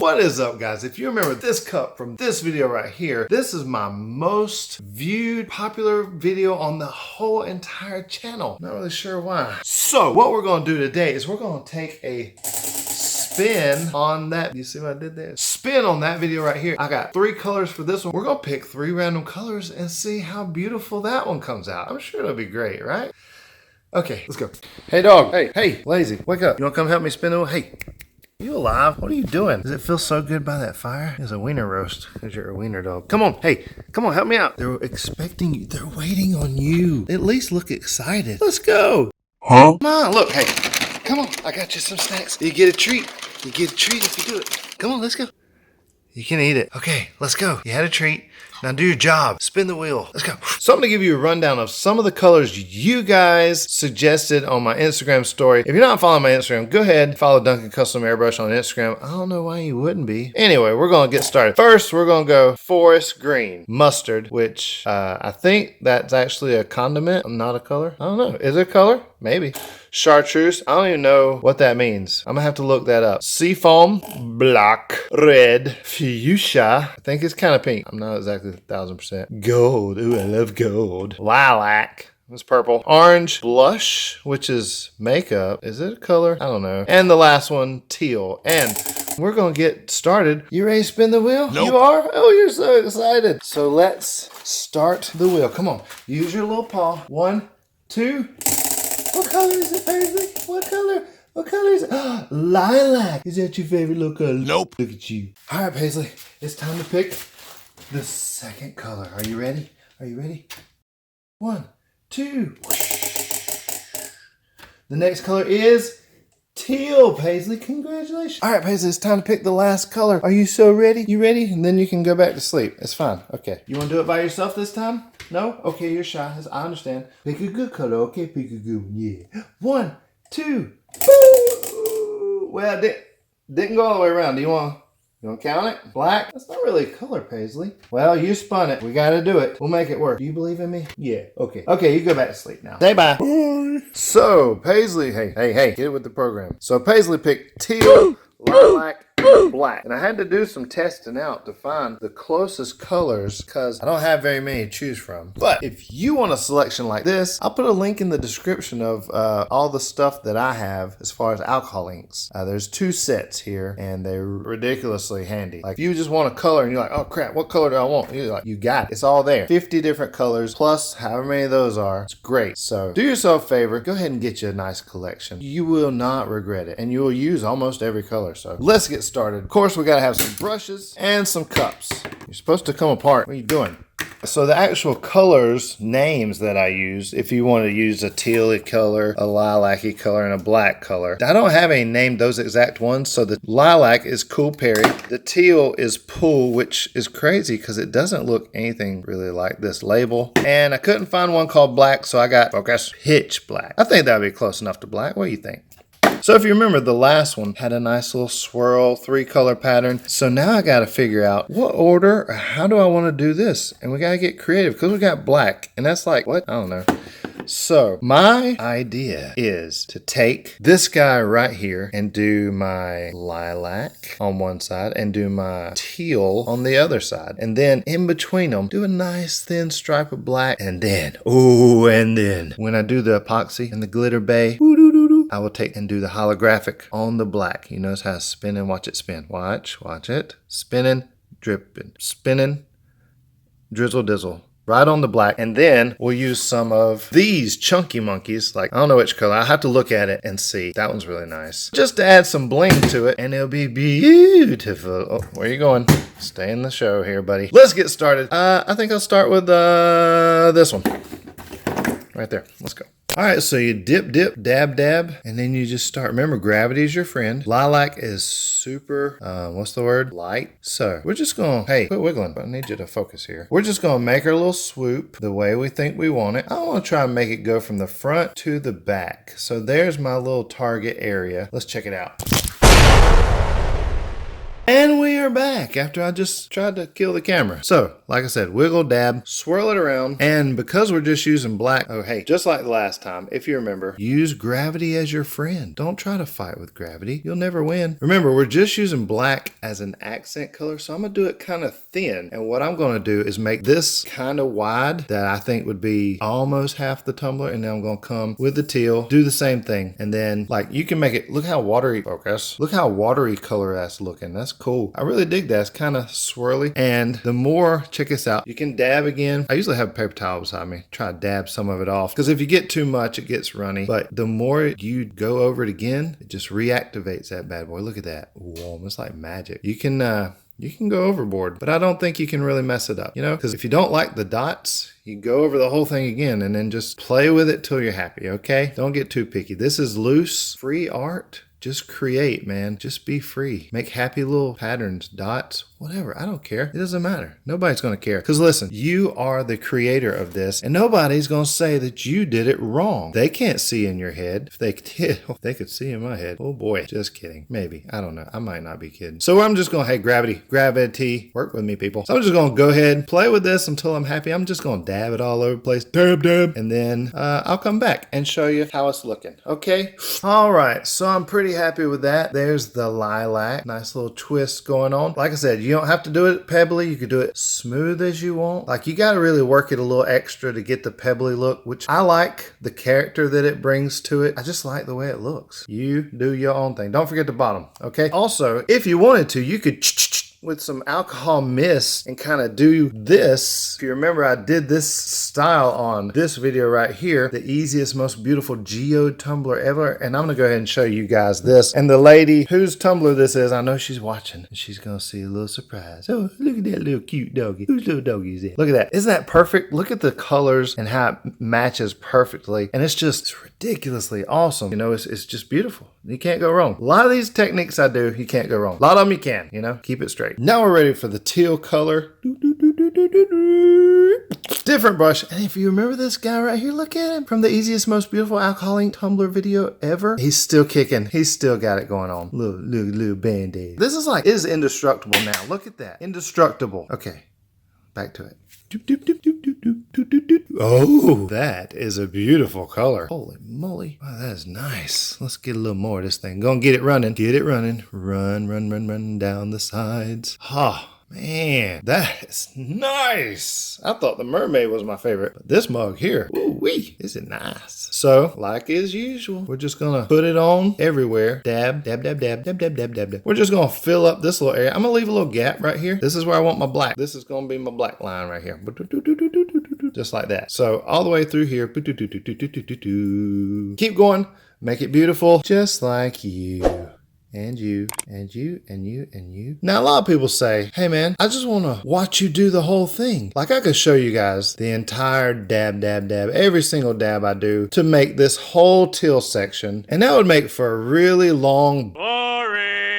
What is up, guys? If you remember this cup from this video right here, this is my most viewed popular video on the whole entire channel. Not really sure why. So what we're going to do today is we're going to take a spin on that. You see what I did there? Spin on that video right here. I got 3 colors for this one. We're going to pick 3 random colors and see how beautiful that one comes out. I'm sure it'll be great, right? Okay, let's go. Hey dog. Hey, lazy, wake up. You want to come help me spin the wheel? Hey. You alive? What are you doing? Does it feel so good by that fire? It's a wiener roast because you're a wiener dog. Come on. Hey, come on. Help me out. They're expecting you. They're waiting on you. At least look excited. Let's go. Huh? Come on. Look. Hey, come on. I got you some snacks. You get a treat. You get a treat if you do it. Come on. Let's go. You can eat it. Okay, let's go. You had a treat. Now do your job. Spin the wheel. Let's go. So I'm going to give you a rundown of some of the colors you guys suggested on my Instagram story. If you're not following my Instagram, go ahead and follow Duncan Custom Airbrush on Instagram. I don't know why you wouldn't be. Anyway, we're going to get started. First, we're going to go forest green. Mustard, which I think that's actually a condiment, not a color. I don't know. Is it a color? Maybe. Chartreuse. I don't even know what that means. I'm going to have to look that up. Seafoam. Black. Red. Fuchsia. I think it's kind of pink. I'm not exactly 1000%. Gold. Ooh, I love gold. Lilac. It's purple. Orange. Blush, which is makeup. Is it a color? I don't know. And the last one, teal. And we're going to get started. You ready to spin the wheel? Nope. You are? Oh, you're so excited. So let's start the wheel. Come on. Use your little paw. 1, 2. What color is it, Paisley? What color? What color is it? Lilac. Is that your favorite little color? Nope. Look at you. All right, Paisley. It's time to pick the second color. Are you ready? Are you ready? 1, 2. The next color is teal, Paisley. Congratulations. All right, Paisley, it's time to pick the last color. Are you so ready? You ready? And then you can go back to sleep. It's fine. Okay. You want to do it by yourself this time? No? Okay, you're shy. I understand. Pick a good color. Okay, pick a good one. Yeah. 1, 2. Boo! Well, didn't go all the way around. Do you want to count it? Black? That's not really a color, Paisley. Well, you spun it. We got to do it. We'll make it work. Do you believe in me? Yeah. Okay. Okay, you go back to sleep now. Say bye. Bye. So, Paisley, hey, get it with the program. So, Paisley picked teal, lilac, black. And I had to do some testing out to find the closest colors because I don't have very many to choose from. But if you want a selection like this, I'll put a link in the description of all the stuff that I have as far as alcohol inks. There's 2 sets here and they're ridiculously handy. Like if you just want a color and you're like, oh crap, what color do I want? You're like, you got it. It's all there. 50 different colors plus however many of those are. It's great. So do yourself a favor. Go ahead and get you a nice collection. You will not regret it. And you will use almost every color. So let's get started. Of course, we got to have some brushes and some cups. You're supposed to come apart. What are you doing? So the actual colors, names that I use, if you want to use a teal color, a lilac-y color, and a black color. I don't have any named those exact ones. So the lilac is Cool Perry. The teal is Pool, which is crazy because it doesn't look anything really like this label. And I couldn't find one called black, so I got Focus Pitch Black. I think that would be close enough to black. What do you think? So if you remember, the last one had a nice little swirl 3-color pattern. So now I got to figure out what order, or how do I want to do this? And we got to get creative because we got black. And that's like, what? I don't know. So my idea is to take this guy right here and do my lilac on one side and do my teal on the other side. And then in between them, do a nice thin stripe of black. And then, when I do the epoxy and the glitter bay, I will take and do the holographic on the black. You notice how it's spinning? Watch it spin. Watch it. Spinning, dripping, spinning, drizzle, dizzle. Right on the black. And then we'll use some of these chunky monkeys. Like, I don't know which color. I'll have to look at it and see. That one's really nice. Just to add some bling to it. And it'll be beautiful. Oh, where are you going? Stay in the show here, buddy. Let's get started. I think I'll start with this one. Right there. Let's go. All right, so you dip, dab, and then you just start. Remember, gravity is your friend. Lilac is super, what's the word? Light. So we're just going to, hey, quit wiggling. I need you to focus here. We're just going to make our little swoop the way we think we want it. I want to try and make it go from the front to the back. So there's my little target area. Let's check it out. And we are back after I just tried to kill the camera. So, like I said, wiggle, dab, swirl it around. And because we're just using black, oh hey, just like the last time, if you remember, use gravity as your friend. Don't try to fight with gravity. You'll never win. Remember, we're just using black as an accent color, so I'm gonna do it kind of thin. And what I'm gonna do is make this kind of wide that I think would be almost half the tumbler, and then I'm gonna come with the teal, do the same thing. And then like you can make it, look how watery, focus. Look how watery color that's looking. That's cool. I really dig that. It's kind of swirly. And the more, check this out, you can dab again. I usually have a paper towel beside me. Try to dab some of it off, because if you get too much, it gets runny. But the more you go over it again, it just reactivates that bad boy. Look at that. Whoa, it's like magic. You can go overboard, but I don't think you can really mess it up, you know, because if you don't like the dots, you go over the whole thing again and then just play with it till you're happy, okay? Don't get too picky. This is loose, free art. Just create, man. Just be free. Make happy little patterns, dots, whatever. I don't care. It doesn't matter. Nobody's going to care. Because listen, you are the creator of this, and nobody's going to say that you did it wrong. They can't see in your head. If they did, they could see in my head. Oh boy. Just kidding. Maybe. I don't know. I might not be kidding. So I'm just going to, hey, gravity. Work with me, people. So I'm just going to go ahead and play with this until I'm happy. I'm just going to dab it all over the place. Dab. And then I'll come back and show you how it's looking. Okay? All right. So I'm pretty happy with that. There's the lilac. Nice little twist going on. Like I said, you don't have to do it pebbly. You could do it smooth as you want. Like you got to really work it a little extra to get the pebbly look, which I like the character that it brings to it. I just like the way it looks. You do your own thing. Don't forget the bottom. Okay. Also, if you wanted to, you could with some alcohol mist and kind of do this. If you remember, I did this style on this video right here, the easiest, most beautiful geode tumbler ever. And I'm gonna go ahead and show you guys this. And the lady whose tumbler this is, I know she's watching, and she's gonna see a little surprise. Oh, look at that little cute doggy. Whose little doggy is that? Look at that. Isn't that perfect? Look at the colors and how it matches perfectly. And it's just ridiculously awesome. You know, it's just beautiful. You can't go wrong. A lot of these techniques I do, you can't go wrong. A lot of them you can, you know, keep it straight. Now we're ready for the teal color. Different brush. And if you remember this guy right here, look at him. From the easiest, most beautiful alcohol ink tumbler video ever. He's still kicking. He's still got it going on. Little band-aid. This is indestructible now. Look at that. Indestructible. Okay, back to it. Oh, that is a beautiful color. Holy moly. Wow, that is nice. Let's get a little more of this thing. Go and get it running. Get it running. Run down the sides. Ha. Man, that is nice. I thought the mermaid was my favorite, but this mug here, ooh-wee, is it nice. So, like as usual, we're just gonna put it on everywhere. Dab. We're just gonna fill up this little area. I'm gonna leave a little gap right here. This is where I want my black. This is gonna be my black line right here. Just like that. So, all the way through here. Keep going. Make it beautiful. Just like you. And you. Now, a lot of people say, hey man, I just want to watch you do the whole thing. Like I could show you guys the entire dab, every single dab I do to make this whole teal section. And that would make for a really long,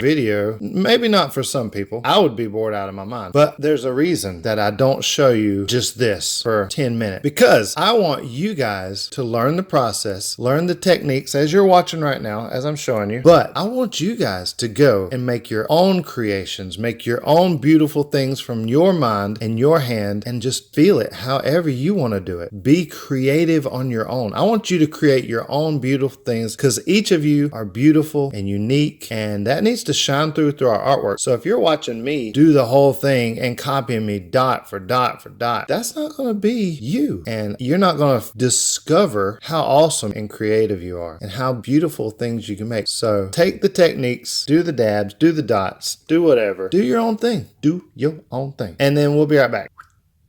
video. Maybe not for some people. I would be bored out of my mind. But there's a reason that I don't show you just this for 10 minutes. Because I want you guys to learn the process, learn the techniques as you're watching right now, as I'm showing you. But I want you guys to go and make your own creations, make your own beautiful things from your mind and your hand, and just feel it however you want to do it. Be creative on your own. I want you to create your own beautiful things, because each of you are beautiful and unique, and that needs to shine through our artwork. So if you're watching me do the whole thing and copying me dot for dot, that's not going to be you. And you're not going to discover how awesome and creative you are and how beautiful things you can make. So take the techniques, do the dabs, do the dots, do whatever. Do your own thing. Do your own thing. And then we'll be right back.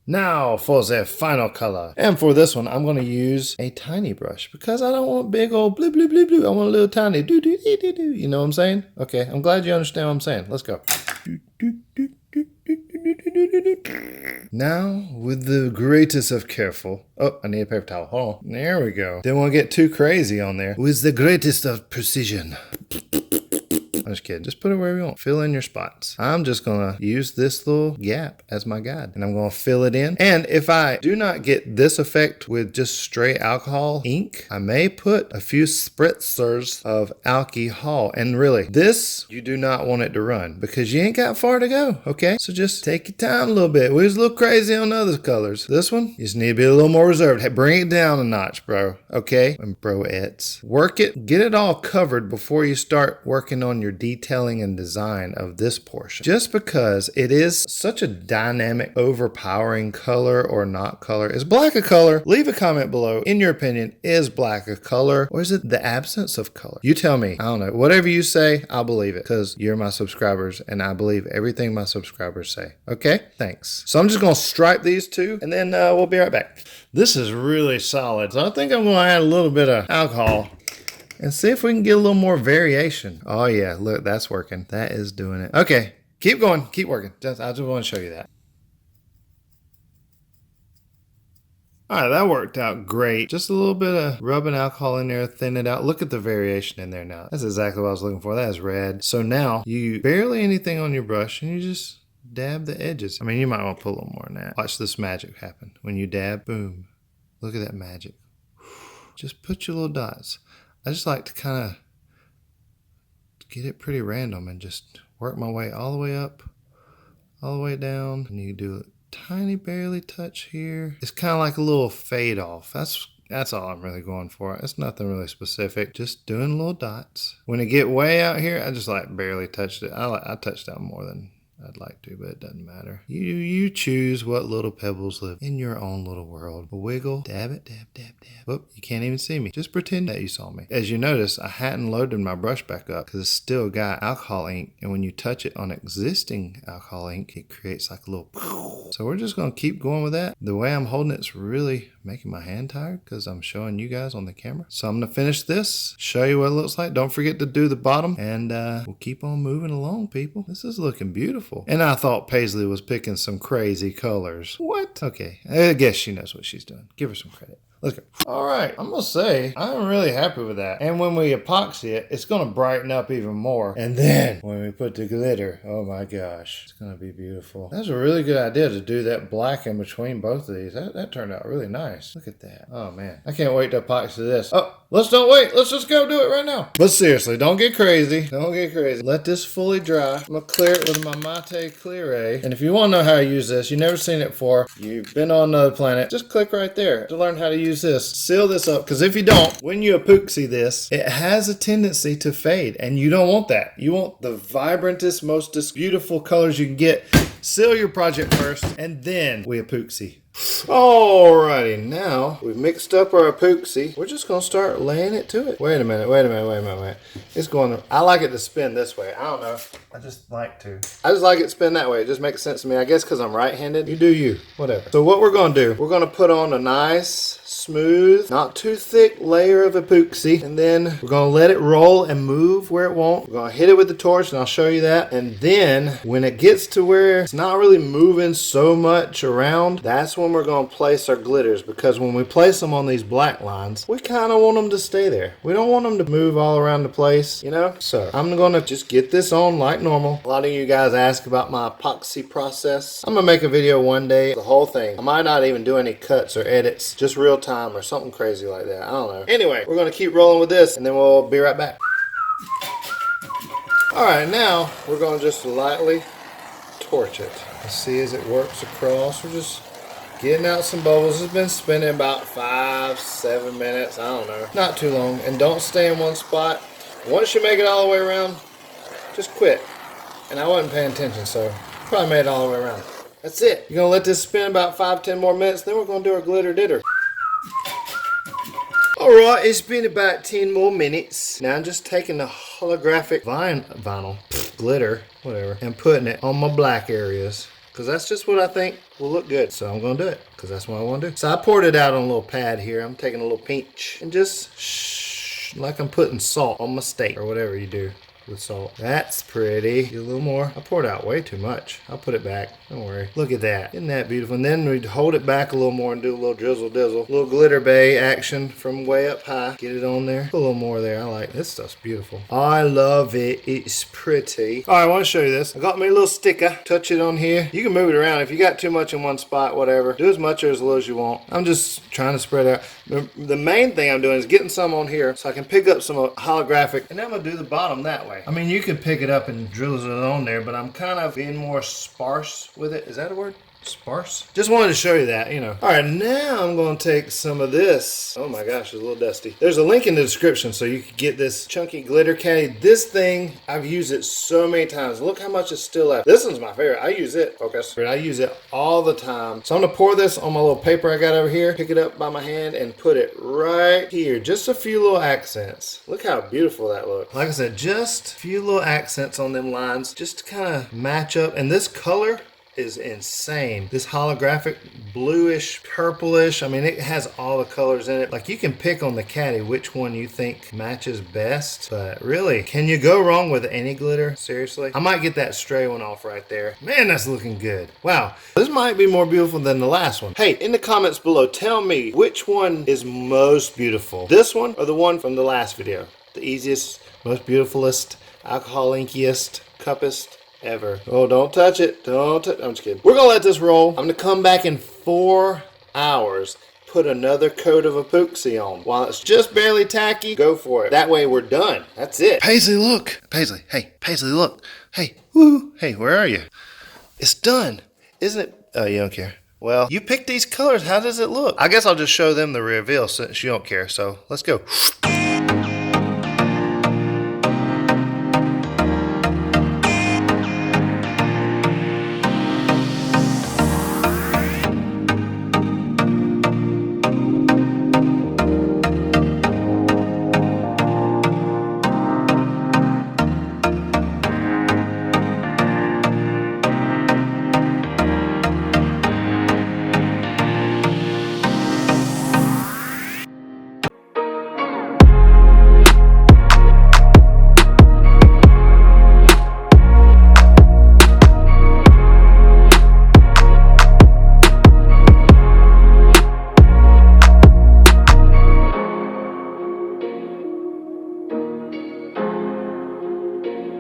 Now for the final color. And for this one, I'm going to use a tiny brush because I don't want big old blue. I want a little tiny do. You know what I'm saying? Okay, I'm glad you understand what I'm saying. Let's go. Now, with the greatest of careful. Oh, I need a paper towel. Hold on. There we go. Didn't want to get too crazy on there. With the greatest of precision. I'm just kidding. Just put it wherever you want. Fill in your spots. I'm just gonna use this little gap as my guide, and I'm gonna fill it in. And if I do not get this effect with just straight alcohol ink, I may put a few spritzers of alcohol. And really, this, you do not want it to run because you ain't got far to go, okay? So just take your time a little bit. We was a little crazy on other colors. This one, you just need to be a little more reserved. Hey, bring it down a notch, bro, okay? And broettes. Work it, get it all covered before you start working on your detailing and design of this portion. Just because it is such a dynamic, overpowering color or not color. Is black a color? Leave a comment below. In your opinion, is black a color or is it the absence of color? You tell me. I don't know. Whatever you say, I'll believe it because you're my subscribers and I believe everything my subscribers say. Okay? Thanks. So I'm just going to stripe these two and then we'll be right back. This is really solid. So I think I'm going to add a little bit of alcohol and see if we can get a little more variation. Oh yeah, look, that's working. That is doing it. Okay, keep going, keep working. I just want to show you that. All right, that worked out great. Just a little bit of rubbing alcohol in there, thin it out. Look at the variation in there now. That's exactly what I was looking for. That is red. So now you barely anything on your brush and you just dab the edges. I mean, you might want to put a little more than that. Watch this magic happen. When you dab, boom. Look at that magic. Just put your little dots. I just like to kind of get it pretty random and just work my way all the way up, all the way down. And you do a tiny barely touch here. It's kind of like a little fade off. That's all I'm really going for. It's nothing really specific. Just doing little dots. When it get way out here, I just like barely touched it. I touched out more than I'd like to, but it doesn't matter. You choose what little pebbles live in your own little world. Wiggle, dab it, dab, dab, dab. Whoop, you can't even see me. Just pretend that you saw me. As you notice, I hadn't loaded my brush back up because it's still got alcohol ink. And when you touch it on existing alcohol ink, it creates like a little... So we're just going to keep going with that. The way I'm holding it's really making my hand tired because I'm showing you guys on the camera. So I'm going to finish this, show you what it looks like. Don't forget to do the bottom and we'll keep on moving along, people. This is looking beautiful. And I thought Paisley was picking some crazy colors. What? Okay, I guess she knows what she's doing. Give her some credit. Let's go. All right, I'm gonna say I'm really happy with that. And when we epoxy it, it's gonna brighten up even more. And then when we put the glitter, oh my gosh, it's gonna be beautiful. That's a really good idea to do that black in between both of these. That turned out really nice. Look at that. Oh man, I can't wait to epoxy this. Oh, let's don't wait. Let's just go do it right now. But seriously, don't get crazy. Don't get crazy. Let this fully dry. I'm gonna clear it with my Mate Clear. And if you wanna know how to use this, you've never seen it before, you've been on another planet, just click right there to learn how to use this. Seal this up, because if you don't, when you epoxy this, it has a tendency to fade, and you don't want that. You want the vibrantest, most beautiful colors you can get. Seal your project first, and then we epoxy. Alrighty, now we've mixed up our epoxy. We're just gonna start laying it to it. Wait a minute. It's going to, I like it to spin this way. I don't know. I just like it to spin that way. It just makes sense to me. I guess because I'm right-handed. You do you. Whatever. So what we're gonna do, we're gonna put on a nice, smooth, not too thick layer of epoxy, and then we're gonna let it roll and move where it won't. We're gonna hit it with the torch, and I'll show you that. And then when it gets to where it's not really moving so much around, that's when we're going to place our glitters, because when we place them on these black lines, we kind of want them to stay there. We don't want them to move all around the place, you know? So I'm going to just get this on like normal. A lot of you guys ask about my epoxy process. I'm going to make a video one day, the whole thing. I might not even do any cuts or edits, just real time or something crazy like that. I don't know. Anyway, we're going to keep rolling with this and then we'll be right back. All right, now we're going to just lightly torch it. Let's see as it works across. We're just getting out some bubbles. It's been spinning about 5-7 minutes. I don't know. Not too long. And don't stay in one spot. Once you make it all the way around, just quit. And I wasn't paying attention, so probably made it all the way around. That's it. You're going to let this spin about 5-10 more minutes. Then we're going to do our glitter ditter. Alright, it's been about 10 more minutes. Now I'm just taking the holographic vinyl, glitter, whatever, and putting it on my black areas. Because that's just what I think will look good. So I'm going to do it, because that's what I want to do. So I poured it out on a little pad here. I'm taking a little pinch and just like I'm putting salt on my steak or whatever you do. with salt. That's pretty. Get a little more. I poured out way too much. I'll put it back. Don't worry. Look at that. Isn't that beautiful? And then we hold it back a little more and do a little drizzle dizzle. A little glitter bay action from way up high. Get it on there. Put a little more there. I like this stuff's beautiful. I love it. It's pretty. All right, I want to show you this. I got me a little sticker. Touch it on here. You can move it around. If you got too much in one spot, whatever. Do as much or as little as you want. I'm just trying to spread out. The main thing I'm doing is getting some on here so I can pick up some holographic, and then I'm going to do the bottom that way. I mean, you could pick it up and drizzle it on there, but I'm kind of being more sparse with it. Is that a word? Sparse? Just wanted to show you that, you know. All right, now I'm going to take some of this. Oh my gosh, it's a little dusty. There's a link in the description so you can get this chunky glitter caddy. This thing, I've used it so many times. Look how much is still left. This one's my favorite. I use it, focus. I use it all the time. So I'm going to pour this on my little paper I got over here, pick it up by my hand and put it right here. Just a few little accents. Look how beautiful that looks. Like I said, just a few little accents on them lines just to kind of match up. And this color is insane. This holographic bluish, purplish, I mean, it has all the colors in it. Like, you can pick on the caddy which one you think matches best, but really, can you go wrong with any glitter? Seriously? I might get that stray one off right there. Man, that's looking good. Wow. This might be more beautiful than the last one. Hey, in the comments below, tell me which one is most beautiful. This one or the one from the last video? The easiest, most beautifulest, alcohol inkiest, cuppest ever. Oh, don't touch it. Don't touch. I'm just kidding. We're gonna let this roll. I'm gonna come back in 4 hours, put another coat of epoxy on. While it's just barely tacky, go for it. That way we're done. That's it. Paisley, look. Paisley, hey. Paisley, look. Hey, woo. Hey, where are you? It's done. Isn't it? Oh, you don't care. Well, you picked these colors. How does it look? I guess I'll just show them the reveal since you don't care. So let's go.